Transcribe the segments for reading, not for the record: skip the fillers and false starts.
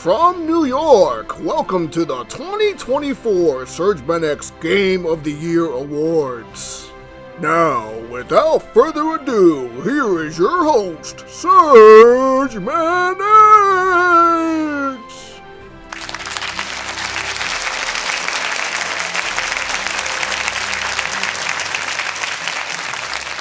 from New York, welcome to the 2024 Sergmanx Game of the Year Awards. Now, without further ado, here is your host, Sergmanx!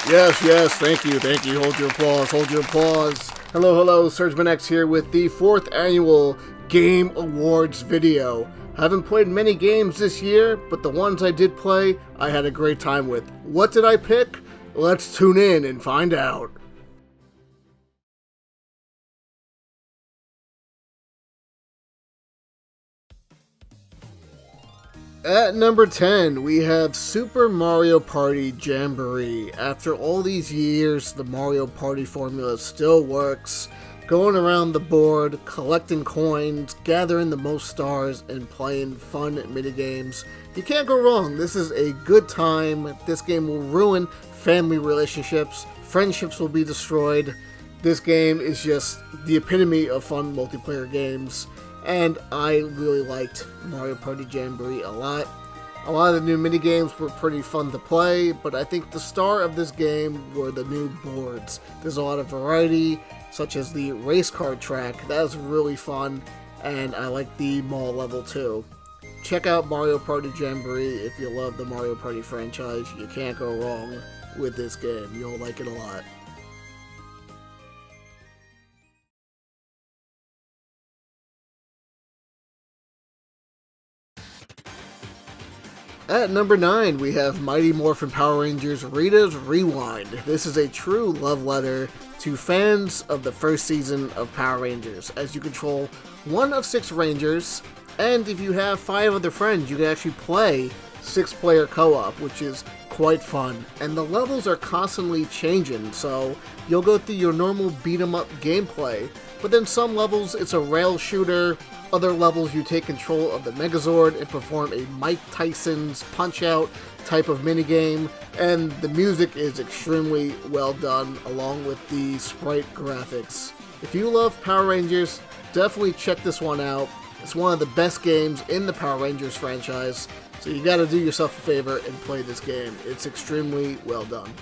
Yes, thank you, hold your applause. Hello, Sergmanx here with the 4th annual Game Awards video. I haven't played many games this year, but the ones I did play, I had a great time with. What did I pick? Let's tune in and find out. At number 10, we have Super Mario Party Jamboree. After all these years, the Mario Party formula still works. Going around the board, collecting coins, gathering the most stars, and playing fun minigames. You can't go wrong. This is a good time. This game will ruin family relationships. Friendships will be destroyed. This game is just the epitome of fun multiplayer games. And I really liked Mario Party Jamboree a lot. A lot of the new minigames were pretty fun to play, but I think the star of this game were the new boards. There's a lot of variety, such as the race car track. That was really fun, and I like the mall level too. Check out Mario Party Jamboree if you love the Mario Party franchise. You can't go wrong with this game. You'll like it a lot. At number 9, we have Mighty Morphin Power Rangers Rita's Rewind. This is a true love letter to fans of the first season of Power Rangers, as you control one of 6 Rangers, and if you have 5 other friends, you can actually play 6-player co-op, which is quite fun. And the levels are constantly changing, so you'll go through your normal beat-em-up gameplay, but then some levels it's a rail shooter. Other levels you take control of the Megazord and perform a Mike Tyson's Punch-Out type of minigame, and the music is extremely well done along with the sprite graphics. If you love Power Rangers, definitely check this one out. It's one of the best games in the Power Rangers franchise, so you gotta do yourself a favor and play this game. It's extremely well done.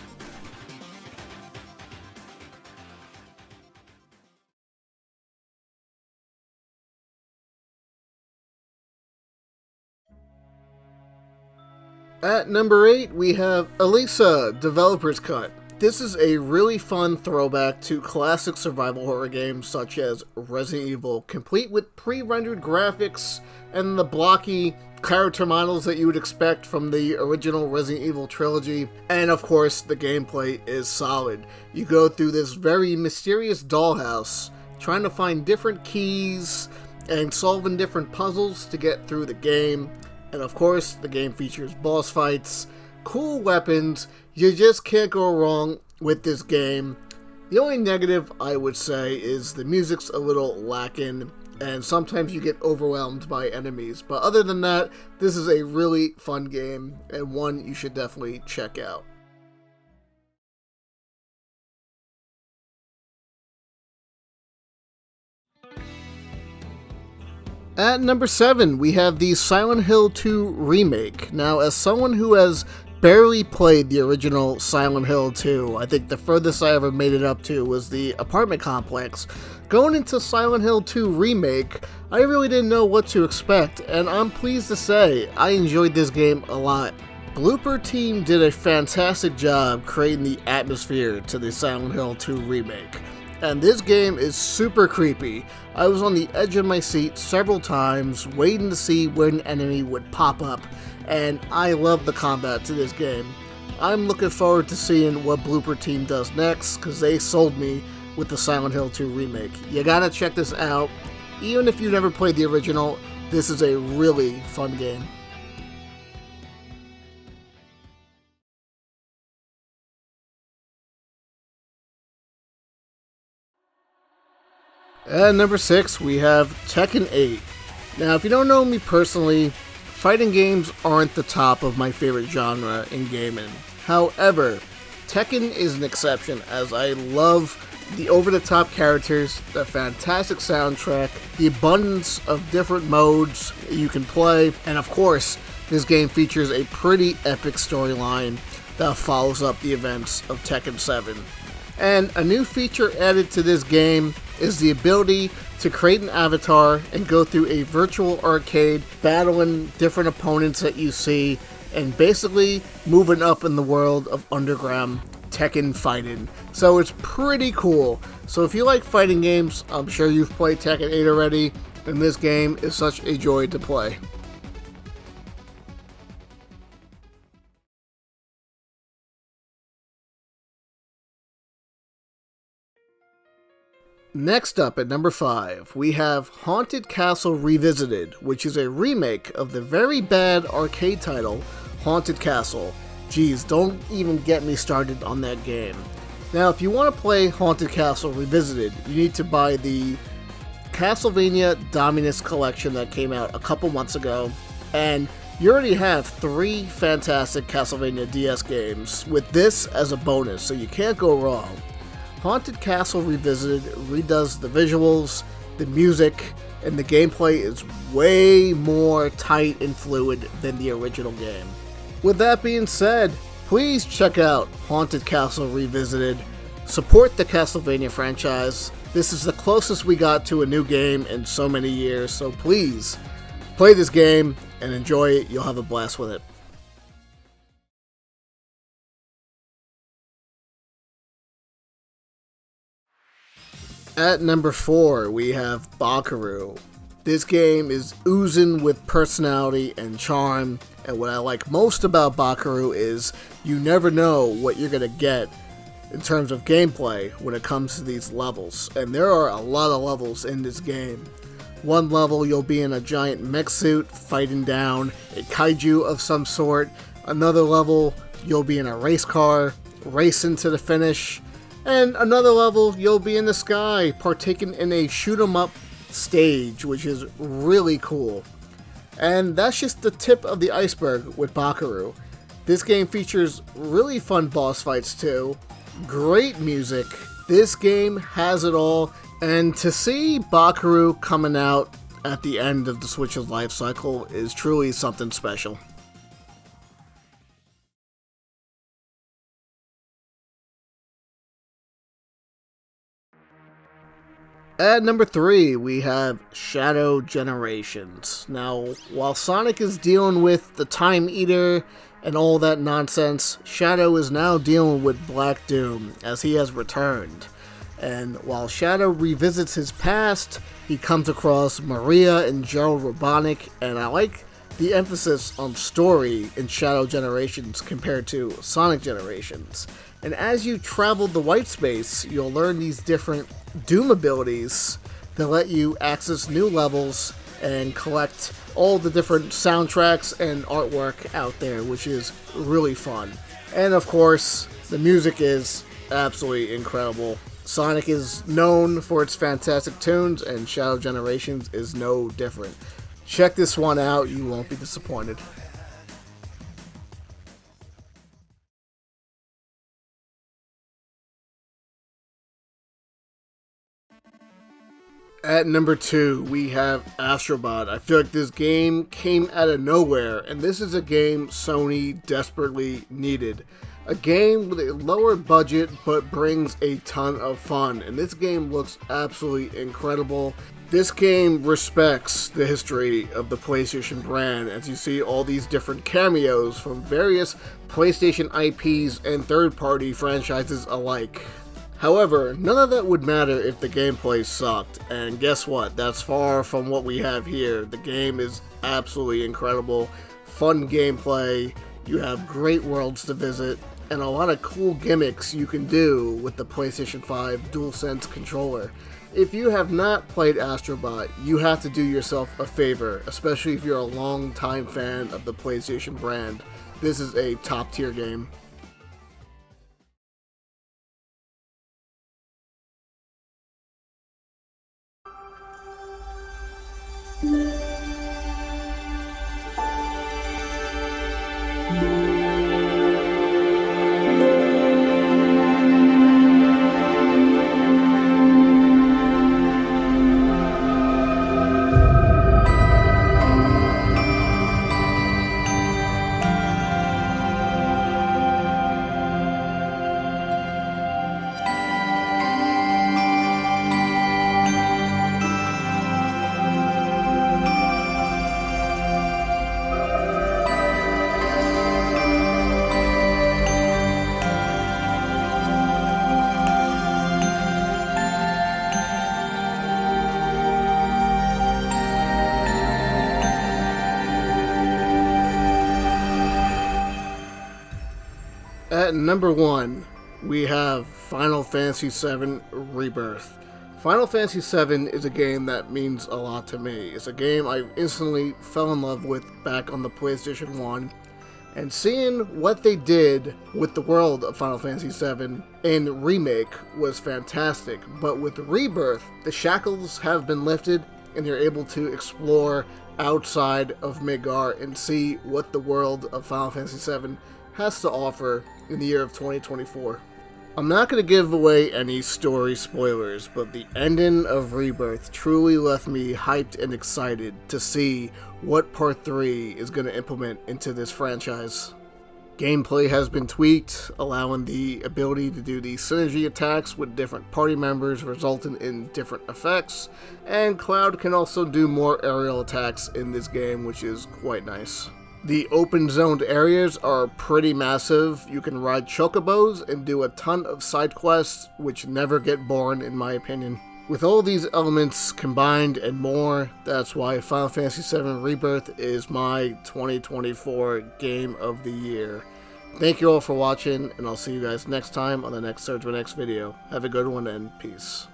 At number 8, we have Elisa Developer's Cut. This is a really fun throwback to classic survival horror games such as Resident Evil, complete with pre-rendered graphics and the blocky character models that you would expect from the original Resident Evil trilogy. And of course, the gameplay is solid. You go through this very mysterious dollhouse, trying to find different keys and solving different puzzles to get through the game. And of course, the game features boss fights, cool weapons. You just can't go wrong with this game. The only negative I would say is the music's a little lacking, and sometimes you get overwhelmed by enemies. But other than that, this is a really fun game, and one you should definitely check out. At number 7, we have the Silent Hill 2 remake. Now, as someone who has barely played the original Silent Hill 2, I think the furthest I ever made it up to was the apartment complex. Going into Silent Hill 2 remake, I really didn't know what to expect, and I'm pleased to say I enjoyed this game a lot. Blooper Team did a fantastic job creating the atmosphere to the Silent Hill 2 remake. And this game is super creepy. I was on the edge of my seat several times, waiting to see where an enemy would pop up, and I love the combat to this game. I'm looking forward to seeing what Blooper Team does next, because they sold me with the Silent Hill 2 remake. You gotta check this out. Even if you never played the original, this is a really fun game. At number 6, we have Tekken 8. Now, if you don't know me personally, fighting games aren't the top of my favorite genre in gaming. However, Tekken is an exception, as I love The over-the-top characters, the fantastic soundtrack, the abundance of different modes you can play, and of course, this game features a pretty epic storyline that follows up the events of Tekken 7. And a new feature added to this game is the ability to create an avatar and go through a virtual arcade, battling different opponents that you see, and basically moving up in the world of underground Tekken fighting. So it's pretty cool. So if you like fighting games, I'm sure you've played Tekken 8 already, and this game is such a joy to play. Next up at number 5, we have Haunted Castle Revisited, which is a remake of the very bad arcade title, Haunted Castle. Geez, don't even get me started on that game. Now, if you want to play Haunted Castle Revisited, you need to buy the Castlevania Dominus Collection that came out a couple months ago, and you already have 3 fantastic Castlevania DS games with this as a bonus, so you can't go wrong. Haunted Castle Revisited redoes the visuals, the music, and the gameplay is way more tight and fluid than the original game. With that being said, please check out Haunted Castle Revisited. Support the Castlevania franchise. This is the closest we got to a new game in so many years, so please play this game and enjoy it. You'll have a blast with it. At number 4, we have Bakaru. This game is oozing with personality and charm, and what I like most about Bakaru is you never know what you're going to get in terms of gameplay when it comes to these levels, and there are a lot of levels in this game. One level you'll be in a giant mech suit fighting down a kaiju of some sort. Another level you'll be in a race car racing to the finish. And another level, you'll be in the sky, partaking in a shoot-'em-up stage, which is really cool. And that's just the tip of the iceberg with Bakaru. This game features really fun boss fights too, great music, this game has it all, and to see Bakaru coming out at the end of the Switch's life cycle is truly something special. At number 3, we have Shadow Generations. Now, while Sonic is dealing with the Time Eater and all that nonsense, Shadow is now dealing with Black Doom, as he has returned. And while Shadow revisits his past, he comes across Maria and Gerald Robotnik, and I like the emphasis on story in Shadow Generations compared to Sonic Generations. And as you travel the white space, you'll learn these different Doom abilities that let you access new levels and collect all the different soundtracks and artwork out there, which is really fun. And of course, the music is absolutely incredible. Sonic is known for its fantastic tunes, and Shadow Generations is no different. Check this one out, you won't be disappointed. At number 2, we have Astrobot. I feel like this game came out of nowhere, and this is a game Sony desperately needed. A game with a lower budget, but brings a ton of fun, and this game looks absolutely incredible. This game respects the history of the PlayStation brand, as you see all these different cameos from various PlayStation IPs and third-party franchises alike. However, none of that would matter if the gameplay sucked, and guess what? That's far from what we have here. The game is absolutely incredible, fun gameplay, you have great worlds to visit, and a lot of cool gimmicks you can do with the PlayStation 5 DualSense controller. If you have not played Astrobot, you have to do yourself a favor, especially if you're a long-time fan of the PlayStation brand. This is a top-tier game. At number 1, we have Final Fantasy VII Rebirth. Final Fantasy VII is a game that means a lot to me. It's a game I instantly fell in love with back on the PlayStation 1. And seeing what they did with the world of Final Fantasy VII in Remake was fantastic. But with Rebirth, the shackles have been lifted and you're able to explore outside of Midgar and see what the world of Final Fantasy VII has to offer in the year of 2024. I'm not going to give away any story spoilers, but the ending of Rebirth truly left me hyped and excited to see what Part 3 is going to implement into this franchise. Gameplay has been tweaked, allowing the ability to do the synergy attacks with different party members, resulting in different effects, and Cloud can also do more aerial attacks in this game, which is quite nice. The open zoned areas are pretty massive. You can ride chocobos and do a ton of side quests, which never get boring in my opinion. With all these elements combined and more, that's why Final Fantasy VII Rebirth is my 2024 Game of the Year. Thank you all for watching, and I'll see you guys next time on the next Sergmanx video. Have a good one and peace.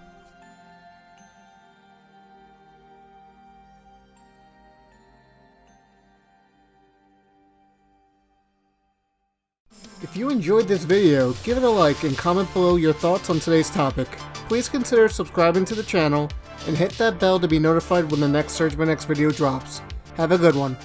If you enjoyed this video, give it a like and comment below your thoughts on today's topic. Please consider subscribing to the channel and hit that bell to be notified when the next Sergmanx video drops. Have a good one.